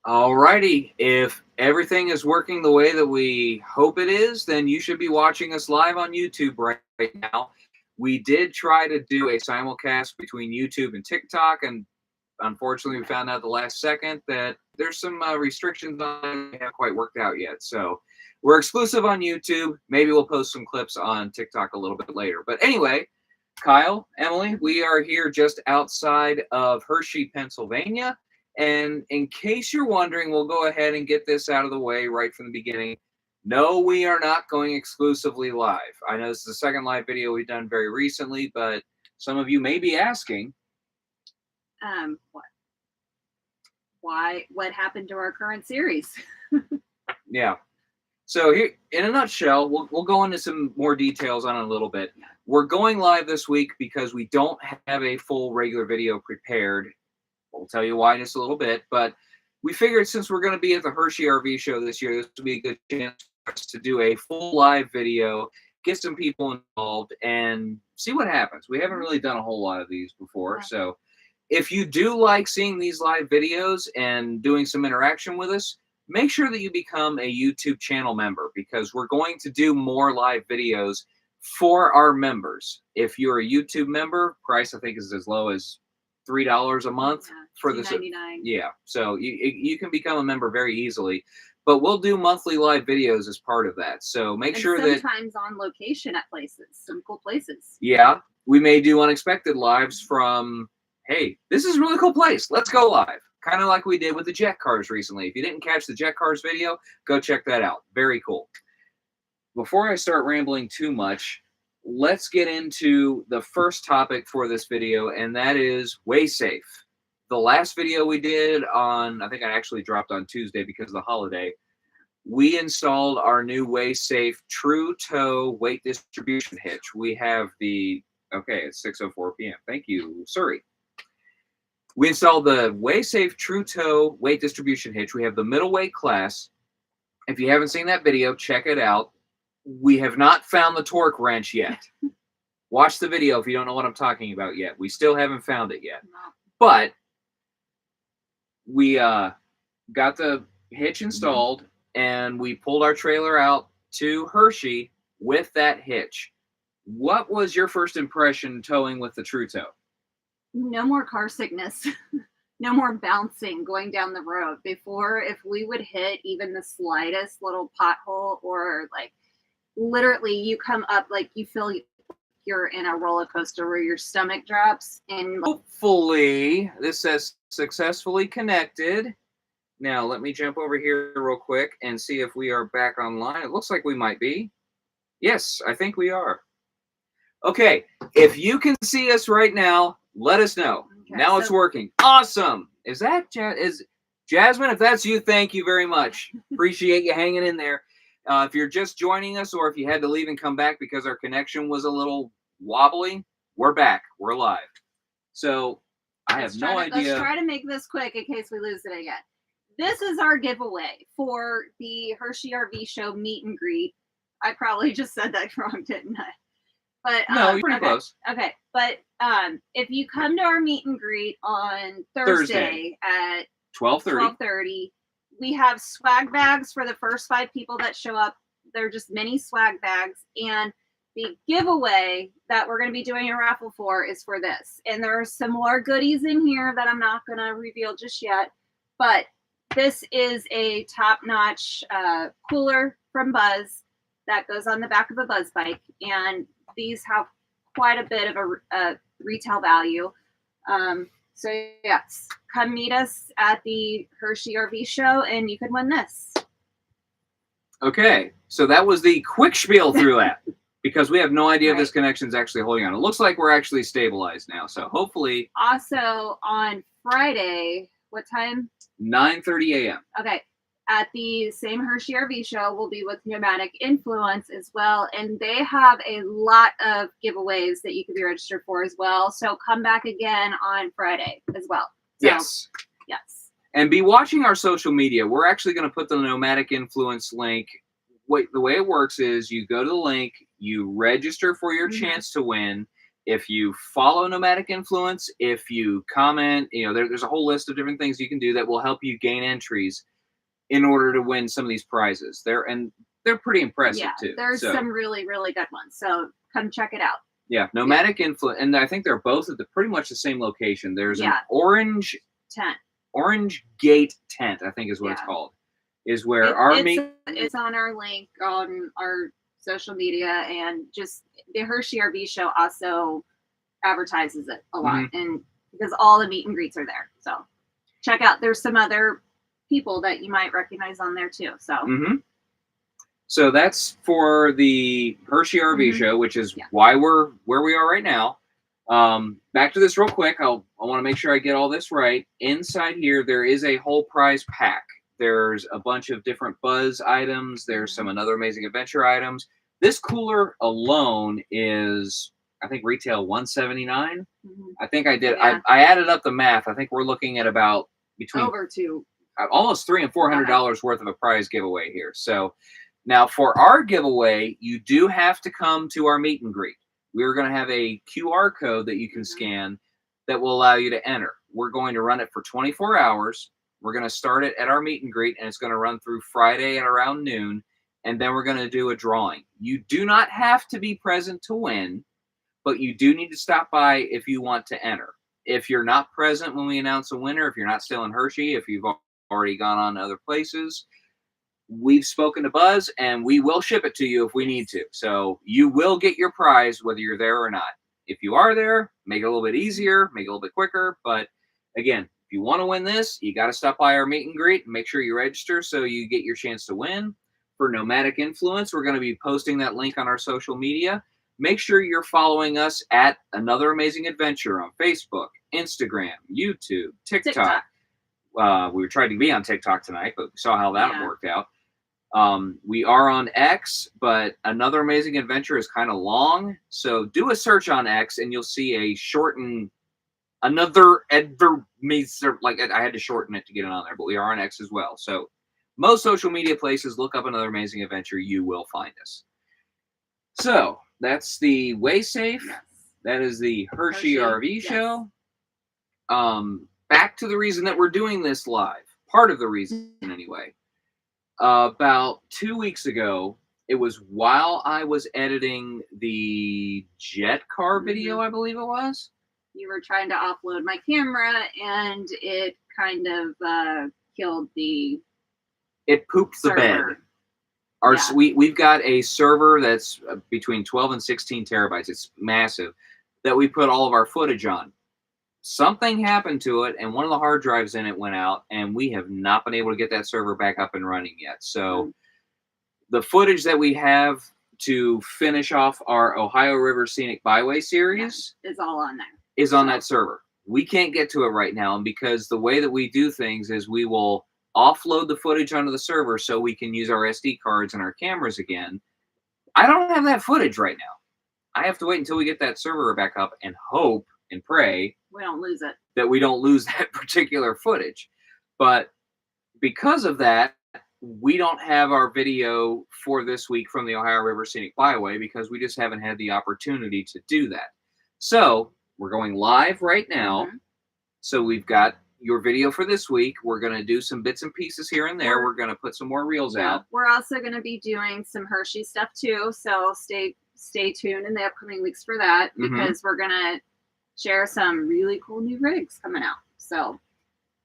Alrighty, if everything is working the way that we hope it is, then you should be watching us live on YouTube right now. We did try to do a simulcast between YouTube and TikTok, and unfortunately, we found out at the last second that there's some restrictions on it. They haven't quite worked out yet. So we're exclusive on YouTube. Maybe we'll post some clips on TikTok a little bit later. But anyway, Kyle, Emily, we are here just outside of Hershey, Pennsylvania. And in case you're wondering, we'll go ahead and get this out of the way right from the beginning. No, we are not going exclusively live. I know this is the second live video we've done very recently, but some of you may be asking, what? Why? What happened to our current series? yeah. So here, in a nutshell, we'll go into some more details on it a little bit. We're going live this week because we don't have a full regular video prepared. We'll tell you why in just a little bit, but we figured since we're going to be at the Hershey RV show this year, this would be a good chance for us to do a full live video, get some people involved, and see what happens. We haven't really done a whole lot of these before, so if you do like seeing these live videos and doing some interaction with us, make sure that you become a YouTube channel member because we're going to do more live videos for our members. If you're a YouTube member, price I think is as low as $3 a month for this. Yeah, so you can become a member very easily. But we'll do monthly live videos as part of that. So make sure that sometimes on location at places, some cool places. Yeah, we may do unexpected lives from, hey, this is a really cool place. Let's go live. Kind of like we did with the jet cars recently. If you didn't catch the jet cars video, go check that out. Very cool. Before I start rambling too much, let's get into the first topic for this video, and that is WaySafe. The last video we did on, I think I actually dropped on Tuesday because of the holiday, we installed our new WaySafe True Tow weight distribution hitch. We have the, okay, it's 6:04 p.m. Thank you, Surrey. We installed the WaySafe True Tow weight distribution hitch. We have the middleweight class. If you haven't seen that video, check it out. We have not found the torque wrench yet. Watch the video if you don't know what I'm talking about yet. We still haven't found it yet. But we got the hitch installed, and we pulled our trailer out to Hershey with that hitch. What was your first impression towing with the True Tow? No more car sickness. No more bouncing going down the road. Before, if we would hit even the slightest little pothole or like literally you come up like you feel you're in a roller coaster where your stomach drops. And hopefully this says successfully connected. Now let me jump over here real quick and see if we are back online. It looks like we might be. Yes, I think we are. Okay, if you can see us right now, let us know. Okay, now it's working. Awesome. Is that Jasmine? If that's you, thank you very much. Appreciate you hanging in there. If you're just joining us or if you had to leave and come back because our connection was a little wobbly, we're back. We're live. So I have no idea. Let's try to make this quick in case we lose it again. This is our giveaway for the Hershey RV Show meet and greet. I probably just said that wrong, didn't I? But no, you're pretty close. Okay, but if you come to our meet and greet on Thursday at 12:30, we have swag bags for the first 5 people that show up. They're just mini swag bags, and the giveaway that we're going to be doing a raffle for is for this. And there are some more goodies in here that I'm not going to reveal just yet, but this is a top-notch cooler from Buzz that goes on the back of a Buzz bike, and these have quite a bit of a retail value. So yes, come meet us at the Hershey RV show and you could win this. Okay, so that was the quick spiel through that because we have no idea if this connection is actually holding on. It looks like we're actually stabilized now, so hopefully. Also on Friday, what time? 9:30 a.m. Okay. At the same Hershey RV show, we'll be with Pneumatic Influence as well. And they have a lot of giveaways that you can be registered for as well. So come back again on Friday as well. So, yes. Yes. And be watching our social media. We're actually going to put the Pneumatic Influence link. The way it works is you go to the link, you register for your chance to win. If you follow Nomadic Influence, if you comment, there's a whole list of different things you can do that will help you gain entries in order to win some of these prizes. They're pretty impressive too. There's some really, really good ones. So come check it out. Yeah, Nomadic Influence, and I think they're both at pretty much the same location. There's an orange gate tent, I think is what it's called. Is where it's on our link on our social media, and just the Hershey RV show also advertises it a lot, and because all the meet and greets are there. So check out. There's some other people that you might recognize on there too. So. So that's for the Hershey RV show, which is why we're where we are right now. Back to this real quick. I want to make sure I get all this right. Inside here, there is a whole prize pack. There's a bunch of different buzz items. There's some another amazing adventure items. This cooler alone is, I think, retail $179. I think I did. I added up the math. I think we're looking at about between over to almost $300 and $400 worth of a prize giveaway here. So. Now, for our giveaway, you do have to come to our meet and greet. We're going to have a QR code that you can scan that will allow you to enter. We're going to run it for 24 hours. We're going to start it at our meet and greet, and it's going to run through Friday at around noon, and then we're going to do a drawing. You do not have to be present to win, but you do need to stop by if you want to enter. If you're not present when we announce a winner, if you're not still in Hershey, if you've already gone on to other places, we've spoken to Buzz, and we will ship it to you if we need to. So you will get your prize whether you're there or not. If you are there, make it a little bit easier, make it a little bit quicker. But again, if you want to win this, you got to stop by our meet and greet and make sure you register so you get your chance to win. For Nomadic Influence, we're going to be posting that link on our social media. Make sure you're following us at Another Amazing Adventure on Facebook, Instagram, YouTube, TikTok. We were trying to be on TikTok tonight, but we saw how that worked out. We are on X, but Another Amazing Adventure is kind of long. So do a search on X and you'll see a shortened Another Adventure. Like I had to shorten it to get it on there, but we are on X as well. So most social media places, look up Another Amazing Adventure. You will find us. So that's the Way Safe. Yes. That is the Hershey RV show. Back to the reason that we're doing this live. Part of the reason, anyway. About 2 weeks ago, it was while I was editing the jet car video, I believe it was. You were trying to offload my camera, and it kind of killed the. It pooped the bed. We've got a server that's between 12 and 16 terabytes. It's massive, that we put all of our footage on. Something happened to it, and one of the hard drives in it went out, and we have not been able to get that server back up and running yet. So the footage that we have to finish off our Ohio River Scenic Byway series is all on there. Is on that server. We can't get to it right now, and because the way that we do things is we will offload the footage onto the server so we can use our SD cards and our cameras again. I don't have that footage right now. I have to wait until we get that server back up and hope and pray we don't lose it. That we don't lose that particular footage. But because of that, we don't have our video for this week from the Ohio River Scenic Byway because we just haven't had the opportunity to do that. So we're going live right now. So we've got your video for this week. We're going to do some bits and pieces here and there. We're going to put some more reels out. We're also going to be doing some Hershey stuff too. So stay tuned in the upcoming weeks for that because we're going to share some really cool new rigs coming out. So,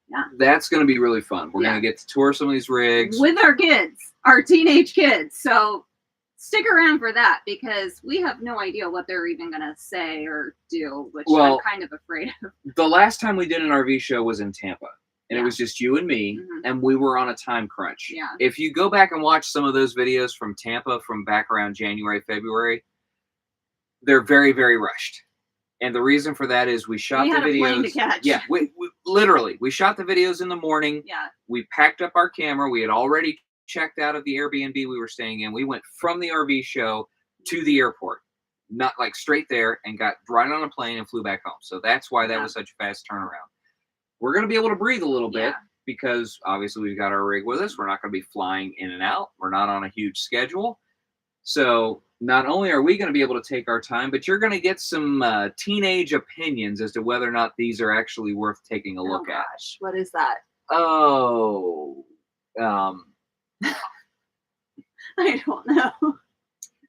yeah. That's going to be really fun. We're going to get to tour some of these rigs. With our kids, our teenage kids. So, stick around for that because we have no idea what they're even going to say or do, which I'm kind of afraid of. The last time we did an RV show was in Tampa. And it was just you and me, and we were on a time crunch. Yeah. If you go back and watch some of those videos from Tampa from back around January, February, they're very, very rushed. And the reason for that is we shot the videos. We had a plane to catch. Yeah, we literally, we shot the videos in the morning. Yeah. We packed up our camera. We had already checked out of the Airbnb we were staying in. We went from the RV show to the airport, not like straight there, and got right on a plane and flew back home. So that's why that was such a fast turnaround. We're going to be able to breathe a little bit because obviously we've got our rig with us. We're not going to be flying in and out. We're not on a huge schedule. So not only are we going to be able to take our time, but you're going to get some teenage opinions as to whether or not these are actually worth taking a look at. Gosh, what is that? Oh, I don't know.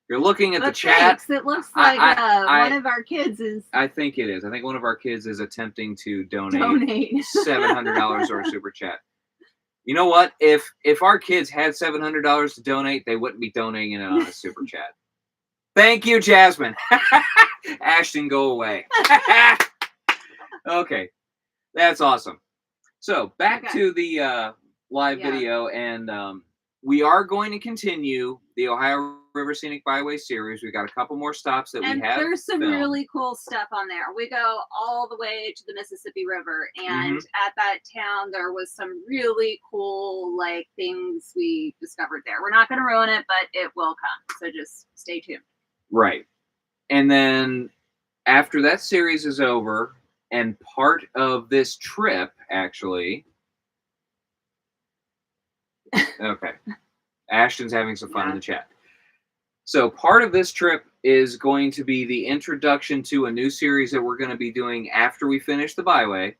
You're looking at the chat. chat. It looks like one of our kids is. I think it is. I think one of our kids is attempting to donate $700 or a super chat. You know what? If our kids had $700 to donate, they wouldn't be donating it on a super chat. Thank you, Jasmine. Ashton, go away. Okay, that's awesome. So back to the live video, and we are going to continue the Ohio River Scenic Byway series. We've got a couple more stops that we have. There's some filmed. really cool stuff on there. We go all the way to the Mississippi River, and at that town there was some really cool things we discovered there. We're not going to ruin it, but it will come. So just stay tuned. Right. And then after that series is over, and part of this trip actually. Okay. Ashton's having some fun in the chat. So part of this trip is going to be the introduction to a new series that we're going to be doing after we finish the byway.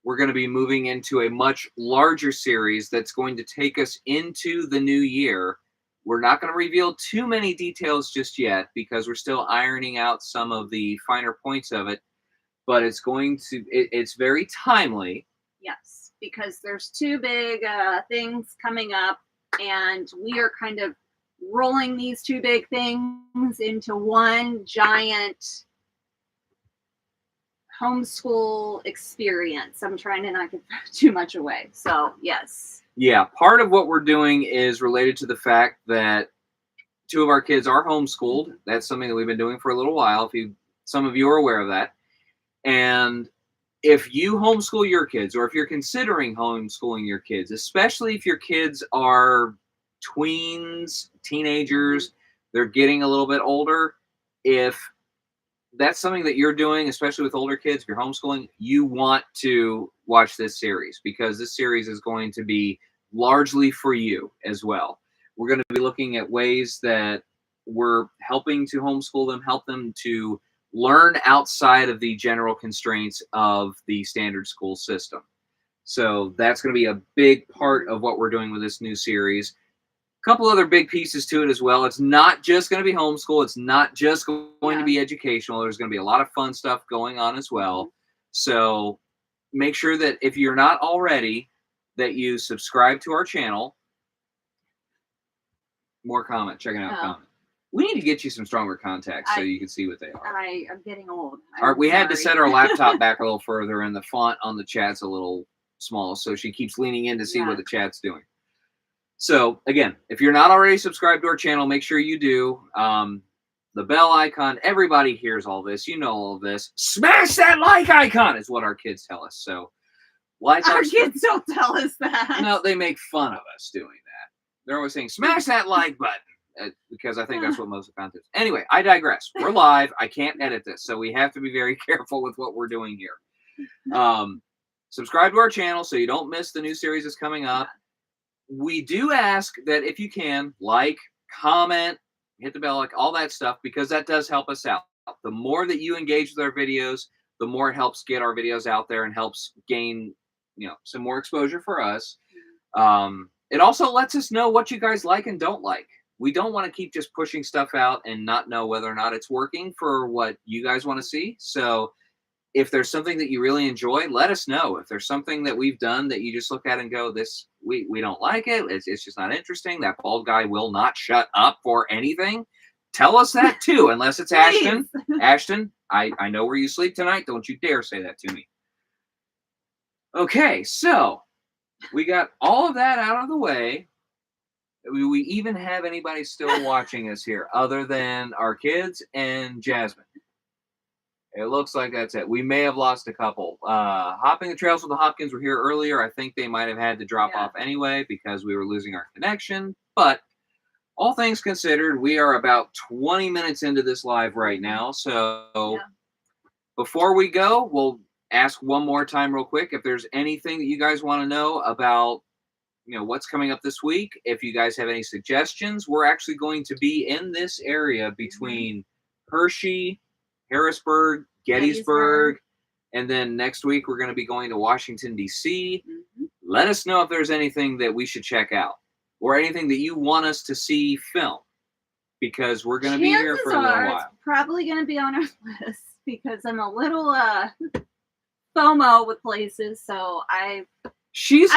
We're going to be moving into a much larger series that's going to take us into the new year. We're not going to reveal too many details just yet because we're still ironing out some of the finer points of it, but it's going to, it's very timely. Yes, because there's two big things coming up, and we are kind of rolling these two big things into one giant homeschool experience. I'm trying to not give too much away. So, yes. Yeah, part of what we're doing is related to the fact that two of our kids are homeschooled. That's something that we've been doing for a little while. Some of you are aware of that. And if you homeschool your kids, or if you're considering homeschooling your kids, especially if your kids are tweens, teenagers, they're getting a little bit older, if that's something that you're doing, especially with older kids, if you're homeschooling, you want to watch this series because this series is going to be largely for you as well. We're going to be looking at ways that we're helping to homeschool them, help them to learn outside of the general constraints of the standard school system. So that's going to be a big part of what we're doing with this new series. A couple other big pieces to it as well. It's not just going to be homeschool. It's not just going to be educational. There's going to be a lot of fun stuff going on as well. So make sure that if you're not already, that you subscribe to our channel. More comment. Checking out comment. We need to get you some stronger contacts so you can see what they are. I'm getting old. We had to set our laptop back a little further, and the font on the chat's a little small, so she keeps leaning in to see what the chat's doing. So, again, if you're not already subscribed to our channel, make sure you do. The bell icon, everybody hears all this. You know all of this. Smash that like icon is what our kids tell us. So, like our kids don't tell us that. No, they make fun of us doing that. They're always saying, smash that like button, because I think that's what most of the content is. Anyway, I digress. We're live. I can't edit this, so we have to be very careful with what we're doing here. Subscribe to our channel so you don't miss the new series that's coming up. We do ask that if you can, like, comment, hit the bell, all that stuff, because that does help us out. The more that you engage with our videos, the more it helps get our videos out there and helps gain, some more exposure for us. It also lets us know what you guys like and don't like. We don't want to keep just pushing stuff out and not know whether or not it's working for what you guys want to see. So if there's something that you really enjoy, let us know. If there's something that we've done that you just look at and go, this, we don't like it, it's just not interesting, that bald guy will not shut up for anything, tell us that too, unless it's Ashton. Ashton, I know where you sleep tonight. Don't you dare say that to me. Okay, so we got all of that out of the way. We even have anybody still watching us here other than our kids and Jasmine. It looks like that's it. We may have lost a couple. Hopping the Trails with the Hopkins were here earlier. I think they might have had to drop off anyway because we were losing our connection. But all things considered, we are about 20 minutes into this live right now. So before we go, we'll ask one more time real quick if there's anything that you guys want to know about what's coming up this week. If you guys have any suggestions, we're actually going to be in this area between Hershey, Harrisburg, Gettysburg, and then next week we're going to be going to Washington, D.C. Let us know if there's anything that we should check out or anything that you want us to see film, because we're going to be here for a little while. It's probably going to be on our list because I'm a little FOMO with places, so I've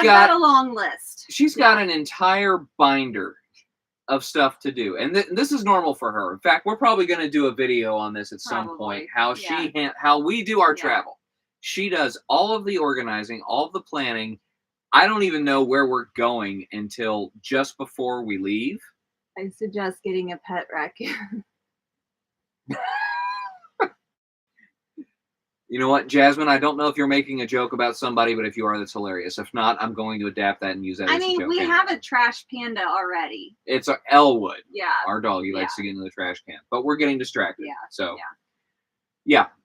got a long list. She's got an entire binder of stuff to do, and this is normal for her. In fact, we're probably going to do a video on this at some point. How we do our travel. She does all of the organizing, all of the planning. I don't even know where we're going until just before we leave. I suggest getting a pet raccoon. You know what, Jasmine? I don't know if you're making a joke about somebody, but if you are, that's hilarious. If not, I'm going to adapt that and use that as a joke. We have a trash panda already. It's Elwood. Yeah. Our dog. He likes to get into the trash can. But we're getting distracted. Yeah. So,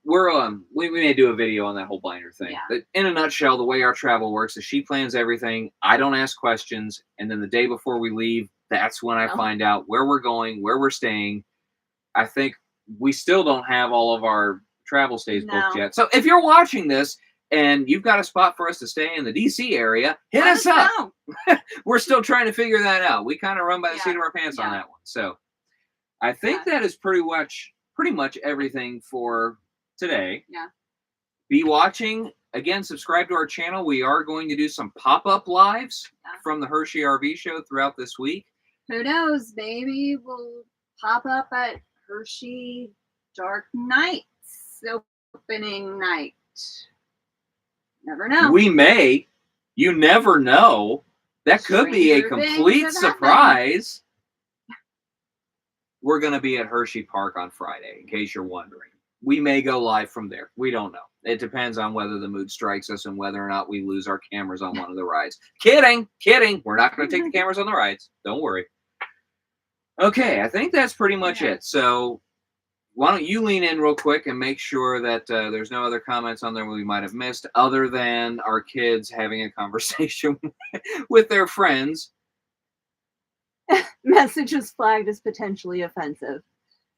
we're we may do a video on that whole binder thing. Yeah. But in a nutshell, the way our travel works is she plans everything. I don't ask questions. And then the day before we leave, that's when I find out where we're going, where we're staying. I think we still don't have all of our travel stays booked yet. So if you're watching this and you've got a spot for us to stay in the DC area, hit us up. We're still trying to figure that out. We kind of run by the seat of our pants on that one. So I think that is pretty much everything for today. Yeah. Be watching. Again, subscribe to our channel. We are going to do some pop-up lives from the Hershey RV show throughout this week. Who knows? Maybe we'll pop up at Hershey Dark Nights opening night. Never know. We may. You never know. That could be a complete surprise. We're going to be at Hershey Park on Friday, in case you're wondering. We may go live from there. We don't know. It depends on whether the mood strikes us and whether or not we lose our cameras on one of the rides. Kidding. We're not going to take the cameras on the rides. Don't worry. Okay, I think that's pretty much it. So why don't you lean in real quick and make sure that there's no other comments on there we might have missed, other than our kids having a conversation with their friends. Message is flagged as potentially offensive.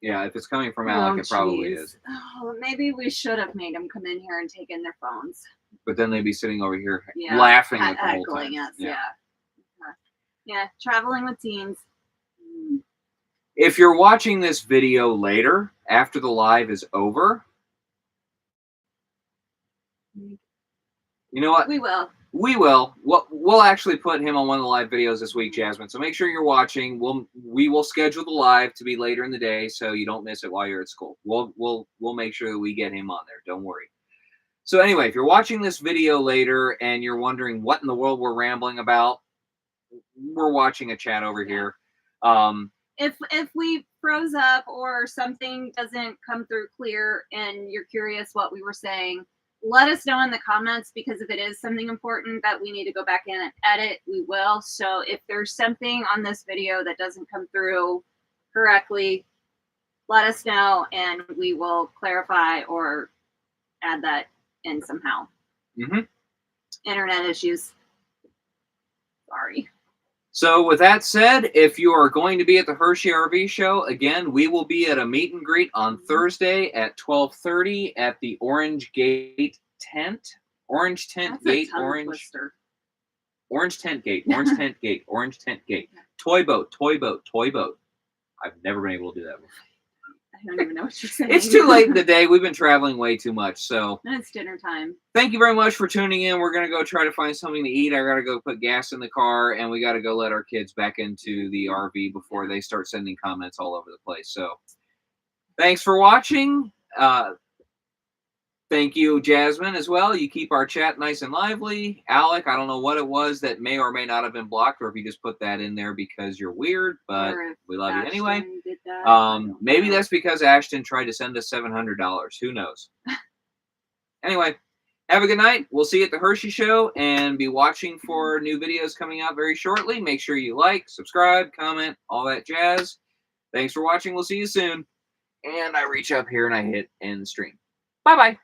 Yeah, if it's coming from Alec, it probably is. Oh, maybe we should have made them come in here and take in their phones. But then they'd be sitting over here laughing at the whole time. Us, yeah, traveling with teens. If you're watching this video later, after the live is over, you know what? We will. We'll actually put him on one of the live videos this week, Jasmine. So make sure you're watching. We will schedule the live to be later in the day, so you don't miss it while you're at school. We'll make sure that we get him on there. Don't worry. So anyway, if you're watching this video later and you're wondering what in the world we're rambling about, we're watching a chat over here. If we froze up or something doesn't come through clear and you're curious what we were saying, let us know in the comments, because if it is something important that we need to go back in and edit, we will. So if there's something on this video that doesn't come through correctly, let us know and we will clarify or add that in somehow. Internet issues. Sorry. So with that said, if you are going to be at the Hershey RV show, again, we will be at a meet and greet on Thursday at 12:30 at the Orange Tent Gate. Orange Tent Gate. Toy boat. I've never been able to do that before. I don't even know what you're saying. It's too late in the day. We've been traveling way too much. So it's dinner time. Thank you very much for tuning in. We're going to go try to find something to eat. I got to go put gas in the car, and we got to go let our kids back into the RV before they start sending comments all over the place. So thanks for watching. Thank you, Jasmine, as well. You keep our chat nice and lively. Alec, I don't know what it was that may or may not have been blocked, or if you just put that in there because you're weird, but we love you anyway. Maybe that's because Ashton tried to send us $700. Who knows? Anyway, have a good night. We'll see you at the Hershey show, and be watching for new videos coming out very shortly. Make sure you like, subscribe, comment, all that jazz. Thanks for watching. We'll see you soon. And I reach up here and I hit end stream. Bye-bye.